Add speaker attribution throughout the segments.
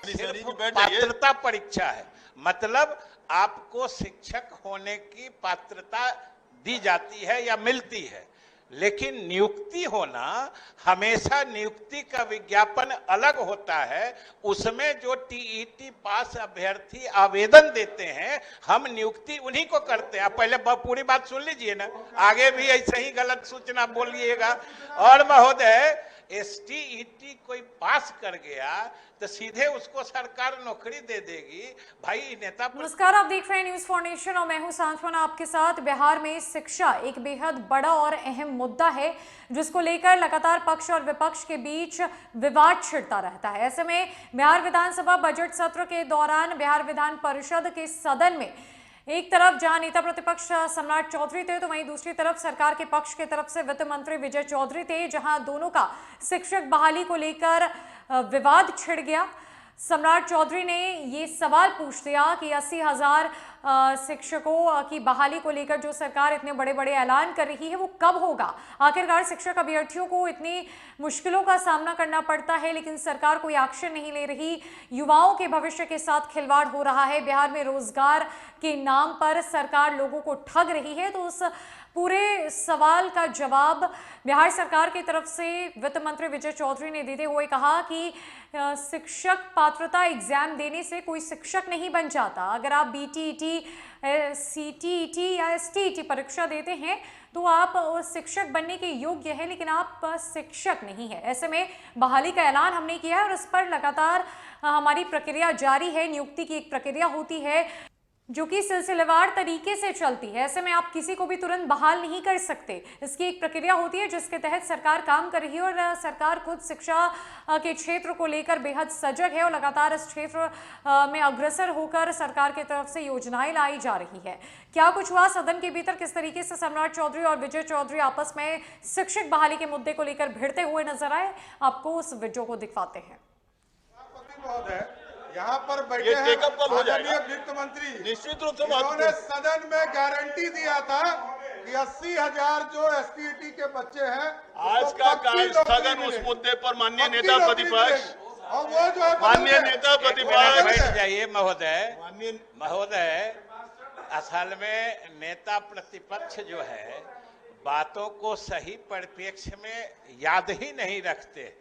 Speaker 1: पात्रता परीक्षा है, मतलब आपको शिक्षक होने की पात्रता दी जाती है या मिलती है, लेकिन नियुक्ति होना, हमेशा नियुक्ति का विज्ञापन अलग होता है। उसमें जो टीईटी पास अभ्यर्थी आवेदन देते हैं, हम नियुक्ति उन्हीं को करते हैं। आप पहले पूरी बात सुन लीजिए ना, आगे भी ऐसे ही गलत सूचना बोलिएगा। और महोदय, एसटीईटी कोई पास कर गया तो सीधे उसको सरकार नौकरी दे देगी? भाई नेता।
Speaker 2: नमस्कार, आप देख रहे हैं न्यूज़ फॉर नेशन और मैं हूं सांत्वना आपके साथ। बिहार में शिक्षा एक बेहद बड़ा और अहम मुद्दा है, जिसको लेकर लगातार पक्ष और विपक्ष के बीच विवाद छिड़ता रहता है। ऐसे में बिहार विधानसभा बजट सत्र के दौरान बिहार विधान परिषद के सदन में एक तरफ जहां नेता प्रतिपक्ष सम्राट चौधरी थे, तो वहीं दूसरी तरफ सरकार के पक्ष की तरफ से वित्त मंत्री विजय चौधरी थे, जहां दोनों का शिक्षक बहाली को लेकर विवाद छिड़ गया। सम्राट चौधरी ने ये सवाल पूछ दिया कि 80,000 शिक्षकों की बहाली को लेकर जो सरकार इतने बड़े बड़े ऐलान कर रही है, वो कब होगा? आखिरकार शिक्षक अभ्यर्थियों को इतनी मुश्किलों का सामना करना पड़ता है, लेकिन सरकार कोई एक्शन नहीं ले रही। युवाओं के भविष्य के साथ खिलवाड़ हो रहा है। बिहार में रोजगार के नाम पर सरकार लोगों को ठग रही है। तो उस पूरे सवाल का जवाब बिहार सरकार की तरफ से वित्त मंत्री विजय चौधरी ने देते हुए कहा कि शिक्षक पात्रता एग्जाम देने से कोई शिक्षक नहीं बन जाता। अगर आप बीटीईटी, सीटीईटी या एसटीईटी परीक्षा देते हैं तो आप शिक्षक बनने के योग्य हैं, लेकिन आप शिक्षक नहीं है। ऐसे में बहाली का ऐलान हमने किया है और इस पर लगातार हमारी प्रक्रिया जारी है। नियुक्ति की एक प्रक्रिया होती है जो कि सिलसिलेवार तरीके से चलती है। ऐसे में आप किसी को भी तुरंत बहाल नहीं कर सकते। इसकी एक प्रक्रिया होती है जिसके तहत सरकार काम कर रही है और सरकार खुद शिक्षा के क्षेत्र को लेकर बेहद सजग है और लगातार इस क्षेत्र में अग्रसर होकर सरकार की तरफ से योजनाएं लाई जा रही है। क्या कुछ हुआ सदन के भीतर, किस तरीके से सम्राट चौधरी और विजय चौधरी आपस में शिक्षक बहाली के मुद्दे को लेकर भिड़ते हुए नजर आए, आपको उस वीडियो को दिखवाते हैं।
Speaker 3: यहाँ पर बैठे हैं माननीय वित्त मंत्री, निश्चित रूप से उन्होंने सदन में गारंटी दिया था कि 80,000 जो एसटीईटी के बच्चे हैं,
Speaker 4: आज का काल स्थगन उस मुद्दे पर माननीय नेता प्रतिपक्ष
Speaker 3: और वो जो
Speaker 4: माननीय नेता प्रतिपक्ष
Speaker 1: बैठ जाइए। महोदय, असल में नेता प्रतिपक्ष जो है बातों को सही परिप्रेक्ष्य में याद ही नहीं रखते।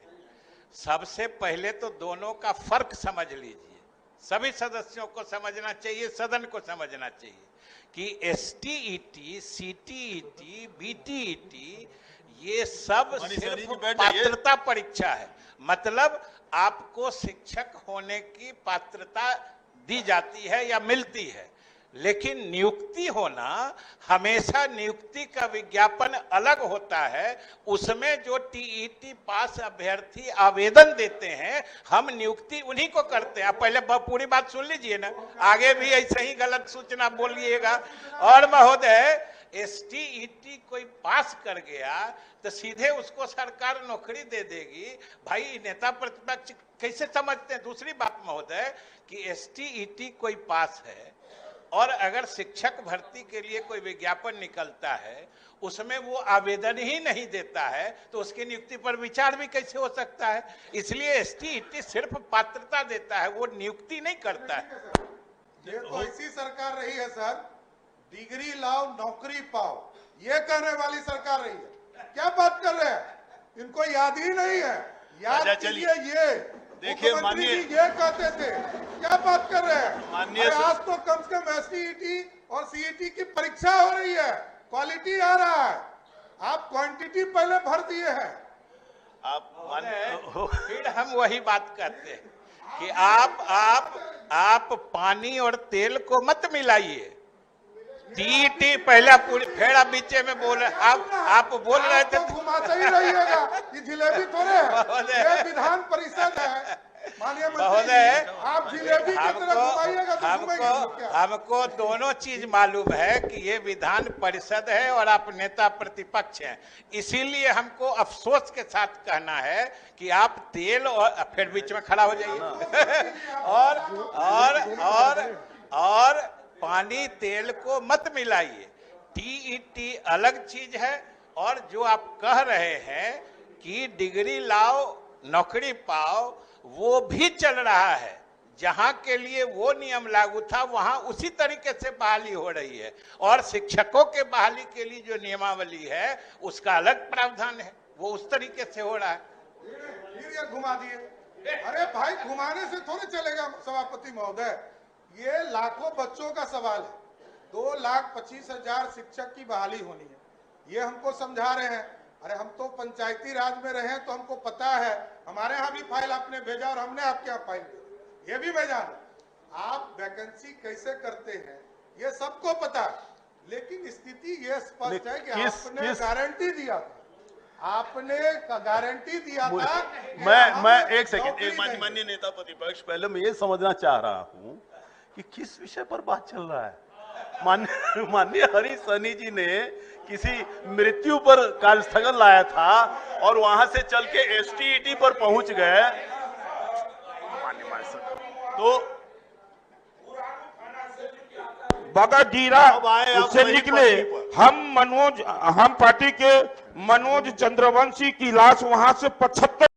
Speaker 1: सबसे पहले तो दोनों का फर्क समझ लीजिए। सभी सदस्यों को समझना चाहिए, सदन को समझना चाहिए कि एसटीईटी, सीटीईटी, बीटीईटी ये सब सिर्फ पात्रता परीक्षा है, मतलब आपको शिक्षक होने की पात्रता दी जाती है या मिलती है, लेकिन नियुक्ति होना, हमेशा नियुक्ति का विज्ञापन अलग होता है। उसमें जो टीईटी पास अभ्यर्थी आवेदन देते हैं, हम नियुक्ति उन्हीं को करते हैं। आप पहले पूरी बात सुन लीजिए ना, आगे भी ऐसे ही गलत सूचना बोलिएगा। और महोदय, एसटीईटी कोई पास कर गया तो सीधे उसको सरकार नौकरी दे देगी? भाई नेता प्रतिपक्ष कैसे समझते हैं? दूसरी बात महोदय कि एसटीईटी कोई पास है और अगर शिक्षक भर्ती के लिए कोई विज्ञापन निकलता है, उसमें वो आवेदन ही नहीं देता है, तो उसकी नियुक्ति पर विचार भी कैसे हो सकता है? इसलिए एसटीईटी सिर्फ पात्रता देता है, वो नियुक्ति नहीं करता है।
Speaker 3: ये तो ऐसी सरकार रही है सर, डिग्री लाओ नौकरी पाओ, ये कहने वाली सरकार रही है। क्या बात कर रहे हैं? इनको याद ही नहीं है। याद चलिए ये
Speaker 4: देखिए माननीय
Speaker 3: ये कहते थे, क्या बात कर रहे हैं?
Speaker 4: माननीय
Speaker 3: आज तो कम से कम एसटीईटी और सीईटी की परीक्षा हो रही है, क्वालिटी आ रहा है। आप क्वांटिटी पहले भर दिए हैं।
Speaker 1: फिर हम वही बात करते हैं कि आप पानी और तेल को मत मिलाइए। टीईटी पहला फिर आप बीचे में बोल रहे, आप बोल रहे थे
Speaker 3: तो घुमाते ही रहिएगा। ये जिलेबी थोड़े है, ये विधान परिषद है।
Speaker 1: महोदय,
Speaker 3: आप जिलेबी की तरह घुमाइएगा तो घुमाएंगे।
Speaker 1: हमको दोनों चीज मालूम है कि ये विधान परिषद है और आप नेता प्रतिपक्ष हैं। इसीलिए हमको अफसोस के साथ कहना है कि आप तेल और फिर बीच में खड़ा हो जाइए और पानी तेल को मत मिलाइए। टीईटी अलग चीज है और जो आप कह रहे हैं कि डिग्री लाओ नौकरी पाओ, वो भी चल रहा है। जहां के लिए वो नियम लागू था वहां उसी तरीके से बहाली हो रही है, और शिक्षकों के बहाली के लिए जो नियमावली है उसका अलग प्रावधान है, वो उस तरीके से हो रहा है।
Speaker 3: फिर ये घुमा दिए। अरे भाई, घुमाने से थोड़े चलेगा सभापति महोदय, ये लाखों बच्चों का सवाल है। 2,25,000 शिक्षक की बहाली होनी है, ये हमको समझा रहे हैं। अरे हम तो पंचायती राज में रहे हैं तो हमको पता है, हमारे यहाँ भी फाइल आपने भेजा और हमने आपके यहाँ फाइल भेजा, ये भी मैं जानू। आप वैकेंसी कैसे करते हैं ये सबको पता है, लेकिन स्थिति ये स्पष्ट है कि आपने गारंटी दिया था, आपने गारंटी दिया था।
Speaker 4: मैं एक सेकंड, एक माननीय नेता प्रतिपक्ष, पहले मैं ये समझना चाह रहा हूं कि किस विषय पर बात चल रहा है। माननीय हरीश सहनी जी ने किसी मृत्यु पर कार्यस्थगन लाया था और वहां से चल के एसटीईटी पर पहुंच गए, तो
Speaker 5: बगडीरा उससे निकले। हम पार्टी के मनोज चंद्रवंशी की लाश वहां से 75